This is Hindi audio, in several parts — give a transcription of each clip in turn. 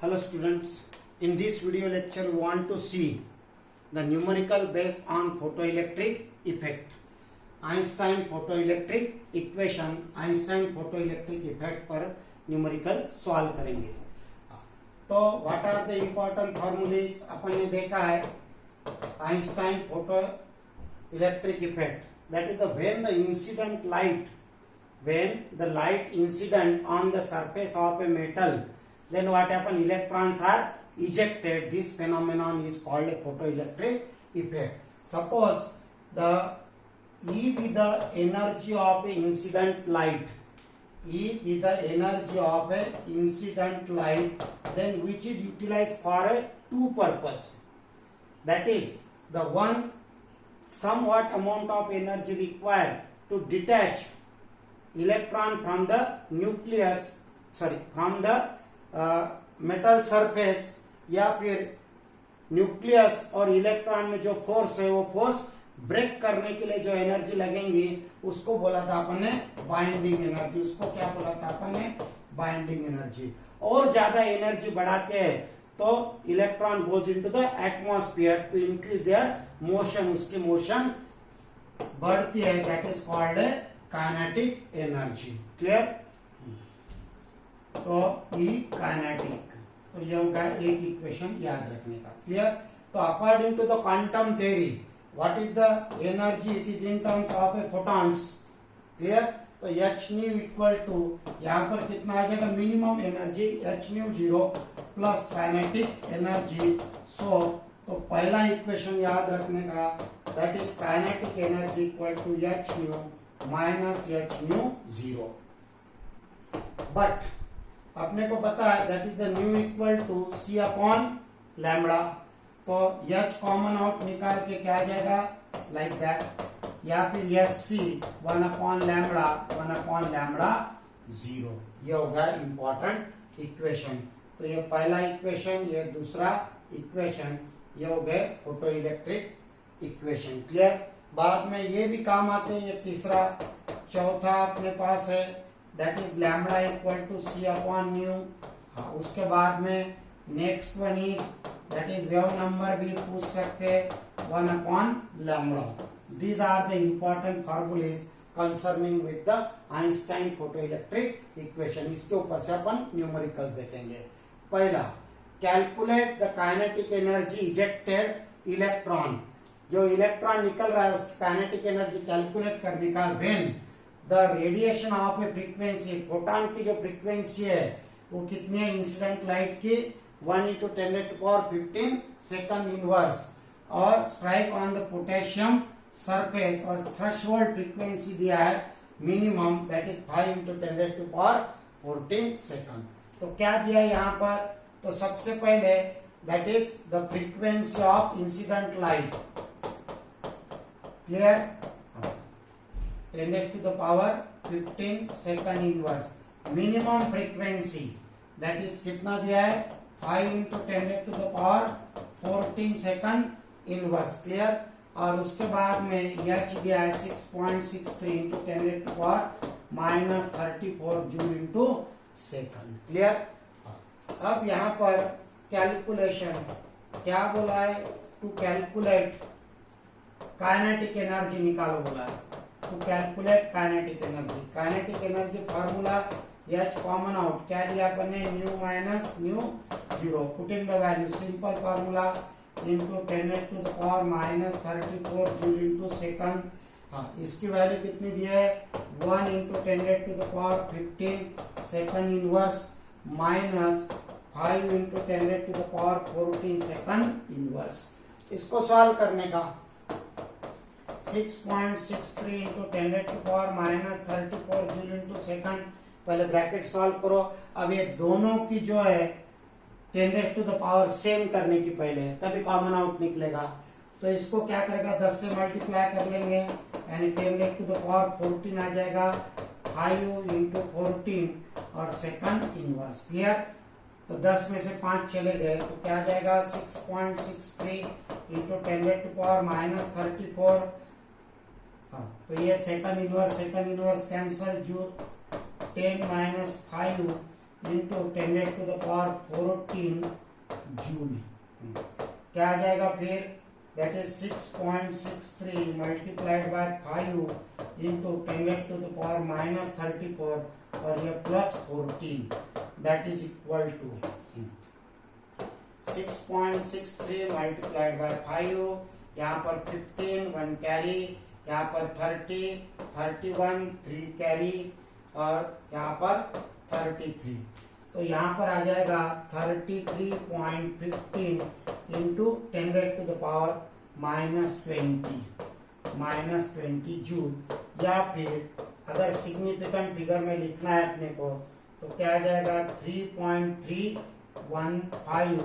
Hello students, in this video lecture we want to see the numerical based on photoelectric effect. Einstein photoelectric equation, Einstein photoelectric effect पर numerical solve करेंगे. तो what are the important formulas अपन ने देखा है. Einstein photoelectric effect, that is the when the incident light, when the light incident on the surface of a metal, then what happen, electrons are ejected. This phenomenon is called a photoelectric effect. Suppose the E with the energy of a incident light, E with the energy of a incident light, then which is utilized for a two purpose, that is the one somewhat amount of energy required to detach electron from the nucleus, from the metal surface, या फिर न्यूक्लियस और इलेक्ट्रॉन में जो फोर्स है वो फोर्स ब्रेक करने के लिए जो एनर्जी लगेंगी उसको बोला था अपन ने बाइंडिंग एनर्जी. उसको क्या बोला था अपन ने, बाइंडिंग एनर्जी. और ज्यादा एनर्जी बढ़ाते हैं तो electron goes into the atmosphere to increase their motion, उसकी मोशन बढ़ती है. That is called kinetic energy. Clear. तो ई काइनेटिक, तो ये होगा एक इक्वेशन याद रखने का. क्लियर. तो according to the quantum theory, what is the energy, it is in terms of a photons. Clear. तो एच न्यू इक्वल टू, यहाँ पर कितना आ जाएगा, minimum energy h nu 0 plus kinetic energy. So तो पहला इक्वेशन याद रखने का, that is kinetic energy equal to h nu minus h nu 0. But अपने को पता है that is the nu equal to c upon lambda. तो एच कॉमन आउट निकाल के क्या आ जाएगा, लाइक दैट. या फिर एच सी 1 अपॉन लैम्बडा 0. ये होगा इंपॉर्टेंट इक्वेशन. तो ये पहला इक्वेशन, ये दूसरा इक्वेशन, ये हो गए फोटो इलेक्ट्रिक इक्वेशन. क्लियर. बाद में ये भी काम आते हैं. ये तीसरा, चौथा अपने पास है that is lambda equal to c upon nu. उसके बाद में next one is that is wave number भी पूछ सकते 1 upon lambda. These are the important formulae concerning with the Einstein photoelectric equation. इसके ऊपर से अपन न्यूमेरिकल्स देखेंगे. पहला, calculate the kinetic energy ejected electron. जो इलेक्ट्रॉन निकल रहा है उसकी काइनेटिक एनर्जी कैलकुलेट करने का. When the radiation of a frequency, photon की जो फ्रीक्वेंसी है वो कितनी है, इंसिडेंट लाइट की 1 × 10⁻15 सेकंड इनवर्स, और strike on the potassium surface, और थ्रेशोल्ड फ्रीक्वेंसी दिया है मिनिमम, दैट इज 5 × 10⁻14 सेकंड. तो क्या दिया है यहाँ पर, तो सबसे पहले that is the frequency of incident light. Clear. 10⁻15 second inverse. Minimum frequency that is कितना दिया है, 5 × 10⁻14 सेकंड इनवर्स. क्लियर. और उसके बाद में एच दिया है 6.63 × 10⁻34 जूल इंटू सेकंड. क्लियर. अब यहाँ पर कैलकुलेशन क्या बोला है, टू कैलकुलेट काइनेटिक एनर्जी निकालो बोला है. To calculate kinetic energy. Kinetic energy formula h common out, क्या लिया अपन ने, nu minus nu 0. Putting the value, simple formula into 10⁻⁻34 joule into second. हाँ, इसकी वैल्यू कितनी दी है, 1 × 10⁻15 second inverse minus 5 × 10⁻14 second inverse. इसको सॉल्व करने का 6.63 × 10⁻34 जूल इंटू सेकंड. पहले ब्रैकेट सॉल्व करो. अब ये दोनों की जो है 10⁻⁻ सेम करने की पहले, तभी कॉमन आउट निकलेगा. तो इसको क्या करेगा, 10 से मल्टीप्लाई कर लेंगे, यानी 10⁻14 आ जाएगा, 5 × 14 और सेकंड इनवर्स. क्लियर. तो 10 में से 5 चले गए तो क्या आ जाएगा, 6.63 × 10⁻⁻34. तो ये सेकंड इनवर्स कैंसल, जो 10 - 5 इंटू 10⁻14 जूल। क्या आ जाएगा फिर? That is 6.63 multiplied by 5 into 10⁻34 और ये plus 14, that is equal to 6.63 multiplied by 5, यहाँ पर 15 1 कैरी, यहाँ पर 30 31 3 कैरी और यहाँ पर 33। तो यहाँ पर आ जाएगा 33.15 इंटू 10⁻20 जूल। या फिर अगर सिग्निफिकेंट फिगर में लिखना है अपने को तो क्या आ जाएगा 3.315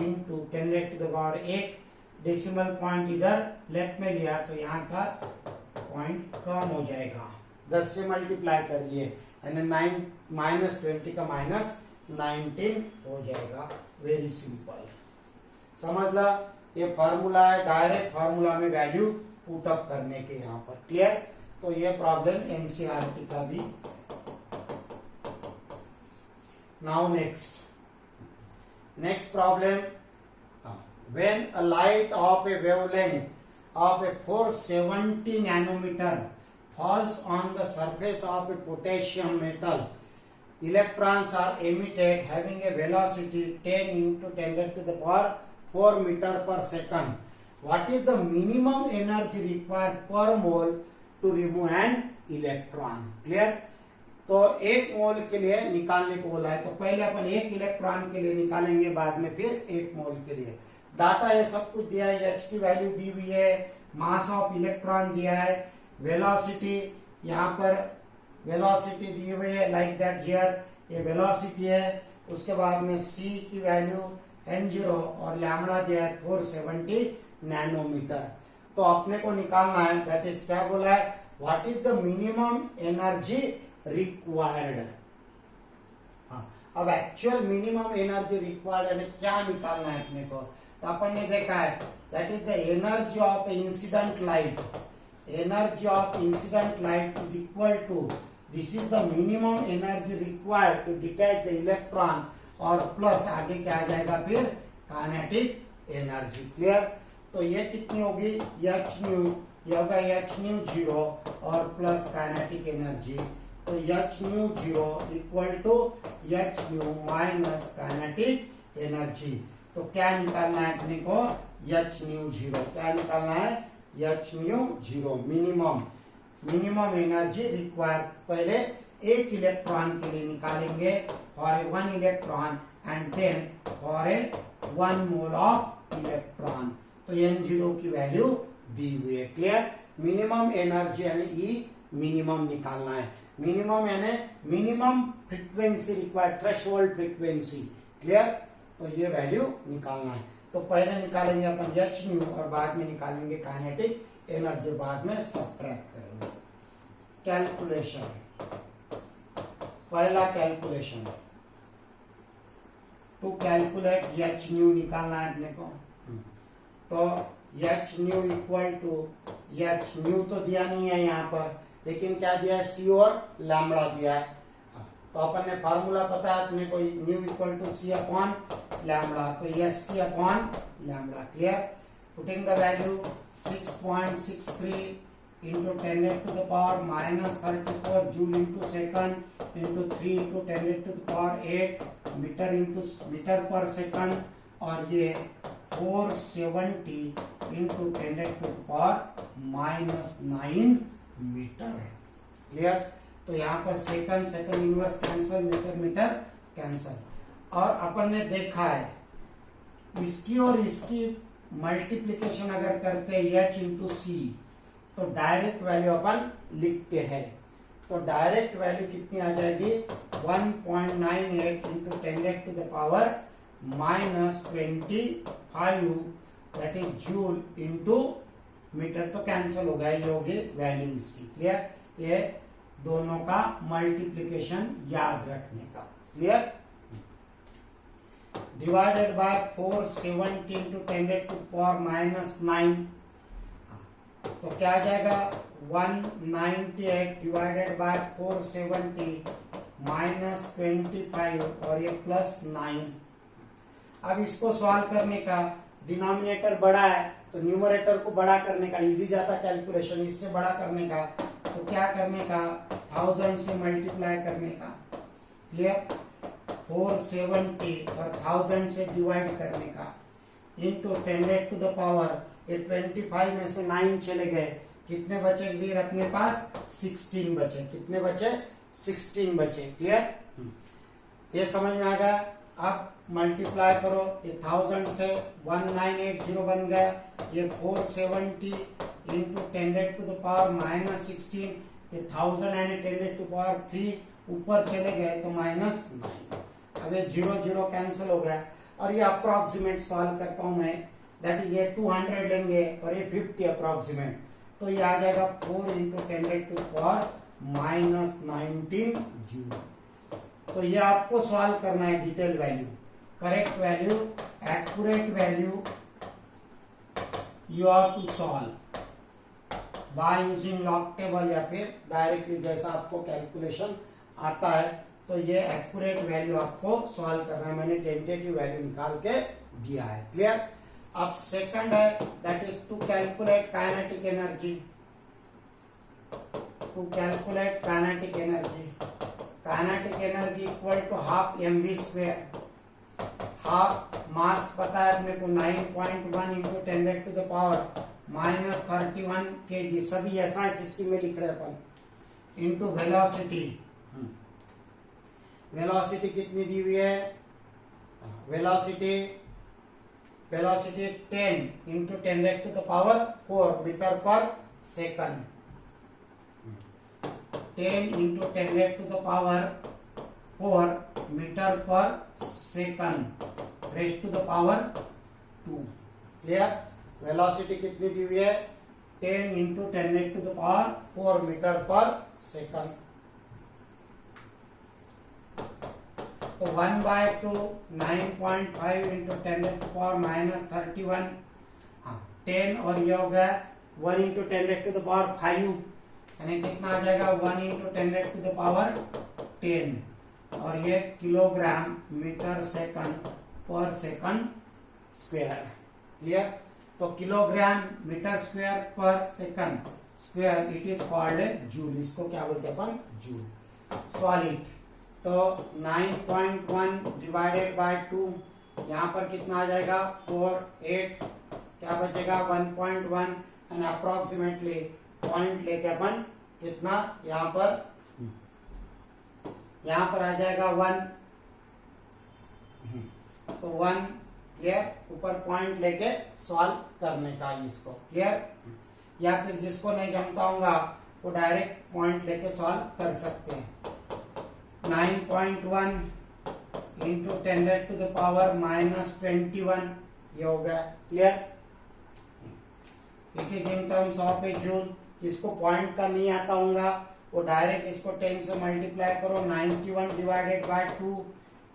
इंटू 10⁻1। डेसिमल पॉइंट इधर लेफ्ट में लिया तो यहाँ का पॉइंट कम हो जाएगा, 10 से मल्टीप्लाई कर लिए यानी -20 का -19 हो जाएगा। वेरी सिंपल, समझ ला। ये फॉर्मूला है, डायरेक्ट फॉर्मूला में वैल्यू पुट अप करने के यहाँ पर। क्लियर? तो ये प्रॉब्लम एनसीईआरटी का भी। Now next problem, when a light of a wavelength of a 470 nanometer falls on the surface of a potassium metal, electrons are emitted having a velocity 10 into 10⁻4 meter per second. What is the minimum energy required per mole to remove an electron? Clear? तो एक मोल के लिए निकालने को बोला है, तो पहले अपन एक इलेक्ट्रॉन के लिए निकालेंगे, बाद में फिर एक मोल के लिए। डाटा ये सब कुछ दिया है, एच की वैल्यू दी हुई है, मास ऑफ इलेक्ट्रॉन दिया है, वेलोसिटी यहाँ पर वेलोसिटी दी हुई है लाइक दैट हियर, ये वेलोसिटी है। उसके बाद में सी की वैल्यू n0 और लैम्बडा दिया है 470 नैनोमीटर। तो अपने को निकालना है, दैट इज क्या बोला है, what is the minimum energy required. अब एक्चुअल मिनिमम एनर्जी रिक्वायर्ड यानी क्या निकालना है अपने को, तो अपन ने देखा है that is the energy of incident light. Energy of incident light is equal to, this is the minimum energy required to detect the electron और प्लस आगे क्या आ जाएगा फिर काइनेटिक एनर्जी। क्लियर? तो ये कितनी होगी, एच न्यू, ये होगा एच न्यू 0 और प्लस काइनेटिक एनर्जी, तो h nu 0 equal to h nu minus kinetic energy. तो क्या निकालना है अपने को, एच न्यू 0। क्या निकालना है, h nu 0 minimum energy require. पहले एक इलेक्ट्रॉन के लिए निकालेंगे for a 1 electron and then for a 1 mole of electron. तो n0 की वैल्यू दी हुई है। क्लियर? मिनिमम एनर्जी यानी ई मिनिमम निकालना है। मिनिमम यानी minimum frequency required, threshold frequency. Clear? तो ये वैल्यू निकालना है। तो पहले निकालेंगे अपन एच न्यू और बाद में निकालेंगे काइनेटिक एनर्जी, बाद में सब्ट्रैक्ट करेंगे। कैलकुलेशन, पहला calculation, to calculate h nu निकालना है अपने को। तो h nu equal to, h nu तो दिया नहीं है यहाँ पर, लेकिन क्या दिया है, सी और लैम्बडा दिया है। तो अपन ने फार्मूला पता है अपने को, nu equal to c upon lambda, तो h c upon lambda. Clear? Putting the value 6.63 into 10⁻⁻34 joule into second into 3 into 10⁸ metre per second, और ये 470 into 10⁻⁹ मीटर। क्लियर? तो यहाँ पर second inverse cancel, meter cancel. और अपन ने देखा है इसकी और इसकी मल्टीप्लीकेशन अगर करते हैं एच इंटू सी, तो डायरेक्ट वैल्यू अपन लिखते हैं। तो डायरेक्ट वैल्यू कितनी आ जाएगी, 1.98 into 10⁻⁻25 that is joule into meter. तो कैंसिल हो गया, ये होगी वैल्यू इसकी। क्लियर? ये दोनों का मल्टीप्लीकेशन याद रखने का। क्लियर? डिवाइडेड बाय 470 into 10⁻⁻9, तो क्या आ जाएगा 198 डिवाइडेड बाय 470 -25 और ये +9। अब इसको सॉल्व करने का, डिनोमिनेटर बड़ा है तो न्यूमरेटर को बड़ा करने का इजी जाता कैलकुलेशन, इससे बड़ा करने का तो क्या करने का, 1000 से मल्टीप्लाई करने का, क्लियर, 470 और 1000 से डिवाइड करने का, इंटू 10 टू द पावर, ये 25 में से 9 चले गए, कितने बचे भी अपने पास, 16 बचे, कितने बचे, 16 बचे, क्लियर, ये समझ में आ गया। अब मल्टीप्लाई करो, ये 1000 से 1980 बन गया, ये 470 इंटू 10 टू द पावर -16, ये 1000 एंड 10 टू पावर 3 ऊपर चले गए तो -9। अब ये 0 0 कैंसिल हो गया और ये अप्रोक्सीमेट सॉल्व करता हूं मैं, दैट इज ये 200 लेंगे और ये 50 अप्रोक्सीमेट, तो ये आ जाएगा 4 into 10 to the power -19 joule. तो ये आपको सॉल्व करना है, detail value, correct value, accurate value you have to solve by using log table या फिर डायरेक्टली जैसा आपको कैलकुलेशन आता है, तो ये एक्यूरेट वैल्यू आपको सॉल्व करना है। मैंने टेंटेटिव वैल्यू निकाल के दिया है, क्लियर। अब सेकंड है, that is to calculate kinetic energy, to calculate kinetic energy, kinetic energy equal to half mv square, half mass पता है अपने को 9.1 इंटू 10 टू द पावर -31 kg, सभी ऐसा सिस्टम में लिख रहे अपन, इंटू वेलोसिटी, वेलोसिटी कितनी दी हुई है, velocity 10 into 10 to the power 4 metre per second, 10 into 10 to the power 4 metre per second raised to the power 2, clear. Velocity कितनी दी हुई है, 10 into 10 to the power 4 metre per second, तो 1/2 9.5 इंटू 10 टू पावर -31, 10 और ये हो गया 1 इंटू 10 टू द पावर 5, यानी कितना आ जाएगा 1 इंटू 10 टू द पावर 10, और ये किलोग्राम मीटर सेकंड पर सेकंड स्क्वायर, क्लियर। तो किलोग्राम मीटर स्क्वायर पर second square it is called joule, इसको क्या बोलते हैं अपन, जूल। सॉलिड, तो 9.1 डिवाइडेड बाय 2, यहाँ पर कितना आ जाएगा 4 8, क्या बचेगा 1.1, एंड अप्रोक्सीमेटली पॉइंट लेके अपन कितना यहाँ पर आ जाएगा 1, तो 1, क्लियर, ऊपर पॉइंट लेके सॉल्व करने का इसको, क्लियर। या फिर जिसको नहीं जमता होगा वो डायरेक्ट पॉइंट लेके सॉल्व कर सकते हैं। 9.1 इंटू 10 टू द पावर -21, ये हो गया, clear. It is in terms of A joule, जिसको पॉइंट का नहीं आता होगा वो डायरेक्ट इसको 10 से मल्टीप्लाई करो, 91 divided by 2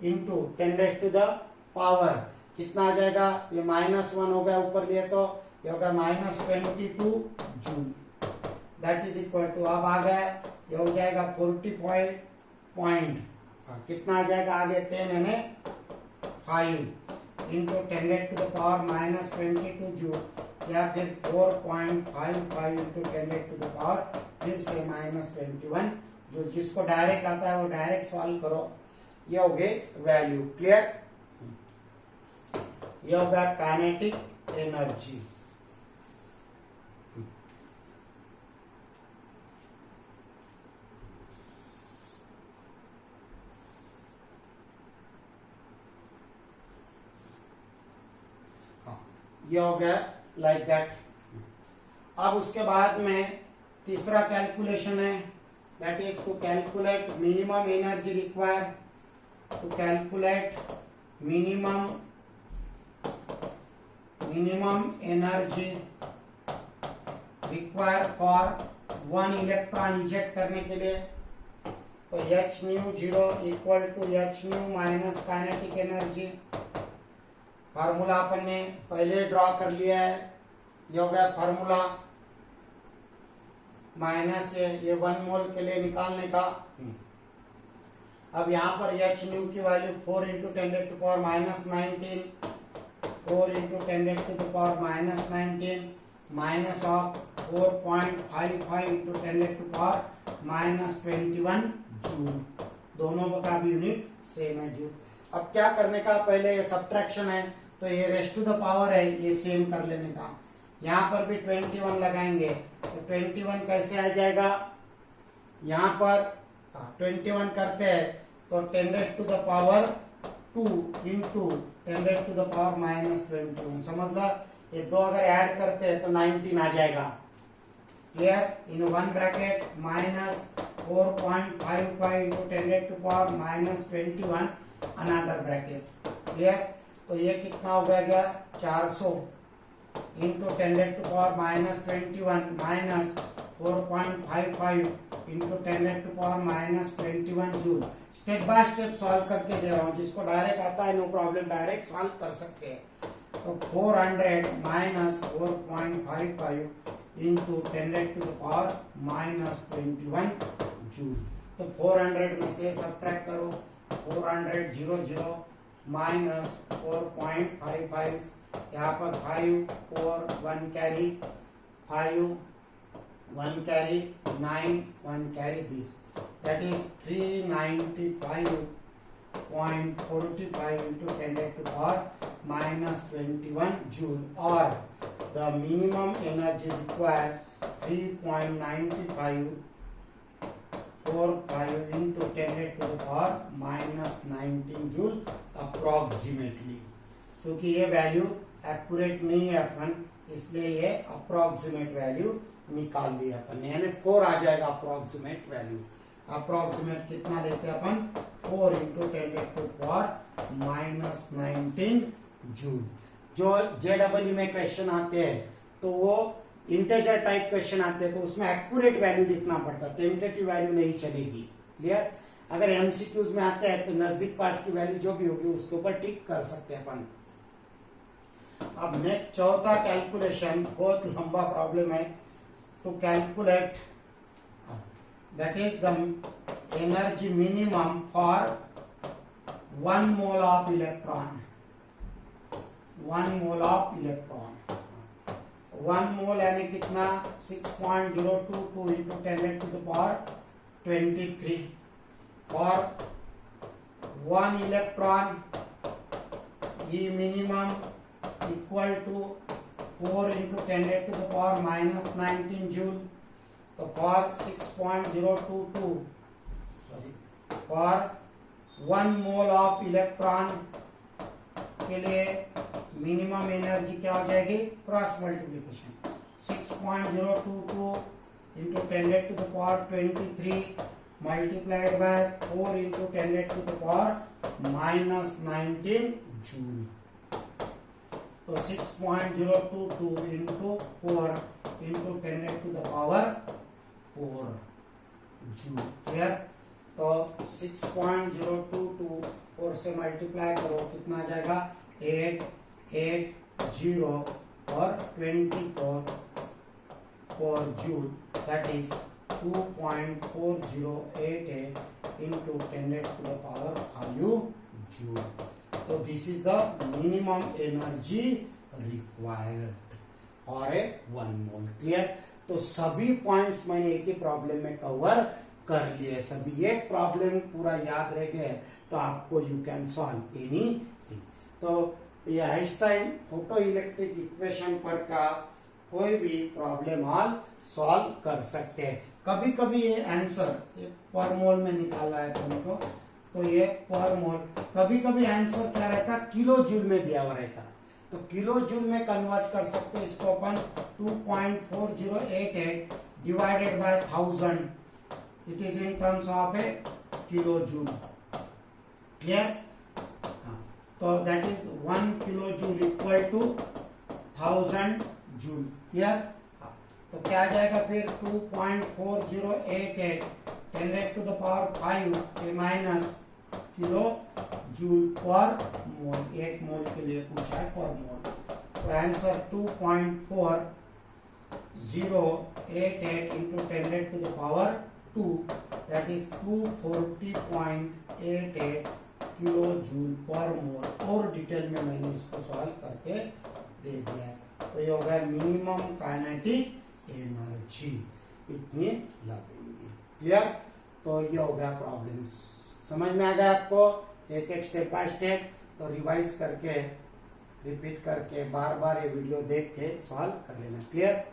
into 10 to the power कितना आ जाएगा, ये -1 हो गया ऊपर लिए तो ये होगा -22 joule, that is equal to, अब आ गया ये हो जाएगा 40 पॉइंट, कितना आ जाएगा आगे 10 यानी 5 into 10 to the power -22 joule, या फिर 4.55 इंटू 10 टू द पावर फिर से -21 जो, जिसको डायरेक्ट आता है वो डायरेक्ट सॉल्व करो, ये हो गए वैल्यू, क्लियर। ये होगा काइनेटिक एनर्जी। ये हो गया लाइक दैट। अब उसके बाद में तीसरा कैलकुलेशन है, that is to calculate minimum energy require, to calculate minimum energy require for 1 electron eject करने के लिए, तो h nu 0 equal to h nu minus kinetic energy. Formula अपन ने पहले ड्रॉ कर लिया है, ये हो गया फार्मूला, माइनस ये 1 मोल के लिए निकालने का, अब यहाँ पर एच न्यू की value 4 into 10⁻⁻19, 4 into 10⁻⁻19 minus of 4.55 into 10⁻⁻21 joule. दोनों का भी यूनिट सेम है जूल। अब क्या करने का, पहले ये सब्ट्रैक्शन है तो ये रेस्ट टू द पावर है, ये सेम कर लेने का। यहाँ पर भी 21 लगाएंगे तो 21 कैसे आ जाएगा, यहाँ पर 21 करते हैं तो 10⁻²2 इंटू 10⁻⁻21। समझ लो, ये दो अगर ऐड करते हैं तो 19 आ जाएगा। Clear? In one bracket minus 4.55 into 10⁻⁻21 another bracket. Clear? तो ये कितना हो गया 400 into 10⁻⁻21 minus 4.55 into 10⁻⁻21 joule. Step by step solve करके दे रहा हूँ, जिसको डायरेक्ट आता है नो प्रॉब्लम, डायरेक्ट सॉल्व कर सकते हैं। तो 400 माइनस 4.55 इंटू 10⁻⁻21 जूल। तो 400 में से सब्ट्रैक्ट करो, 400 0 माइनस 4.55, यहाँ पर 5 4 1 carry 5 1 carry 9 1 carry this, that is 395.45 into 10⁻⁻21 joule, or the minimum energy required 3.9545 into 10⁻⁻19 joule approximately। क्योंकि ये वैल्यू एक्यूरेट नहीं है अपन, इसलिए ये अप्रोक्सीमेट वैल्यू निकाल दिया अपन, यानी 4 आ जाएगा अप्रोक्सीमेट वैल्यू। अप्रोक्सीमेट कितना लेते हैं अपन, 4 इंटू 10⁻⁻19 जूल। जो JEE में क्वेश्चन आते हैं तो वो इंटेजर टाइप क्वेश्चन आते हैं, तो उसमें एक्यूरेट वैल्यू लिखना पड़ता है, टेंटेटिव वैल्यू नहीं चलेगी। क्लियर? अगर MCQs में आते हैं तो नजदीक पास की वैल्यू जो भी होगी उसके ऊपर टिक कर सकते हैं अपन। अब नेक्स्ट चौथा कैलकुलेशन बहुत लंबा प्रॉब्लम है। To calculate that is the energy minimum for 1 mole of electron, 1 mole of electron, 1 mole यानी कितना 6.022 into 10⁻23 for 1 electron E minimum equal to 4 into 10⁻⁻19 joule। तो for 6.022 for 1 mole of electron के लिए मिनिमम एनर्जी क्या हो जाएगी, cross multiplication 6.022 into 10⁻23 multiplied by 4 into 10⁻⁻19 joule। तो 6.022 into 4 into 10⁻⁴ जूल। क्लियर? तो 6.022 4 से मल्टीप्लाई करो, कितना आ जाएगा 880 और 24 joule, that is 2.4088 into 10⁻⁵ joule. तो this is the minimum energy required और ए 1 मोल। क्लियर? तो सभी पॉइंट्स मैंने एक ही प्रॉब्लम में कवर कर लिए, सभी एक प्रॉब्लम पूरा याद रह गया तो आपको यू कैन सॉल्व एनीथिंग। तो ये आइंस्टाइन फोटो इलेक्ट्रिक इक्वेशन पर का कोई भी प्रॉब्लम ऑल सॉल्व कर सकते हैं। कभी कभी ये आंसर पर मोल में निकालना है तुमको, तो ये पर मोल, कभी कभी आंसर क्या रहता है किलो जूल में दिया हुआ रहता है, तो किलो जूल में कन्वर्ट कर सकते हैं इसको अपन। 2.4088 divided by 1000, it is in terms of a kilo joule. Clear? तो that is 1 kilo joule equal to 1000 joule. Clear? तो क्या आ जाएगा फिर 2.4088 10⁵ माइनस किलो जूल पर मोल, 1 मोल के लिए पूछा है पर मोल। तो answer 2.4088 into 10⁻⁴ 2 that is 240.88 kilo joule per mole. और डिटेल में मैंने इसको सॉल्व करके दे दिया है। तो ये हो गया मिनिमम काइनेटिक एनर्जी इतनी लगेंगी। क्लियर? तो ये हो गया प्रॉब्लम्स। समझ में आ गया आपको? एक एक स्टेप बाय स्टेप तो रिवाइज करके रिपीट करके बार बार ये वीडियो देख के सॉल्व कर लेना। क्लियर?